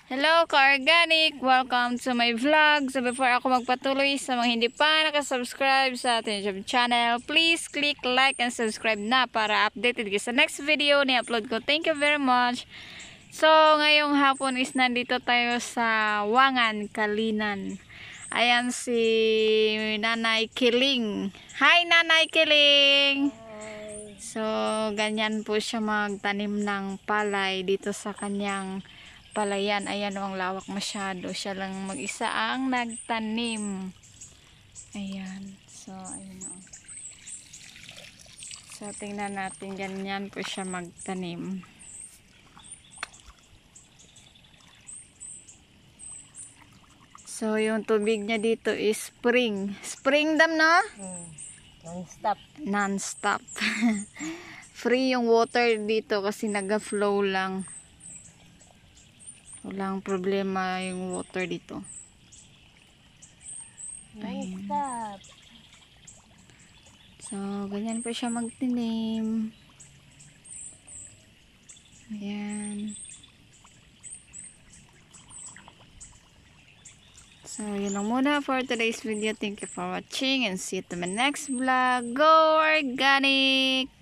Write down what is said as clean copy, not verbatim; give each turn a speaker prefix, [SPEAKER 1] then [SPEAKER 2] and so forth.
[SPEAKER 1] Hello ka-organic! Welcome to my vlog. So before ako magpatuloy sa mga hindi pa nakasubscribe sa ating YouTube channel, please click like and subscribe na para updated kayo sa next video na upload ko. Thank you very much. So ngayong hapon is nandito tayo sa Wangan, Kalinan. Ayan si Nanay Kiling. Hi Nanay Kiling! So ganyan po siya magtanim ng palay dito sa kanyang palayan. Ayan o, ang lawak masyado. Siya lang mag-isa ang nagtanim. Ayan. So, ayun o. So, tingnan natin. Ganyan po siya magtanim. So, yung tubig niya dito is spring. Spring dam, no?
[SPEAKER 2] Non-stop.
[SPEAKER 1] Non-stop. Free yung water dito kasi naga-flow lang. Walang problema yung water dito.
[SPEAKER 2] Non-stop.
[SPEAKER 1] So, ganyan po siya magtinim. Ayan. So, yun lang muna for today's video. Thank you for watching and see you to my next vlog. Go Organic!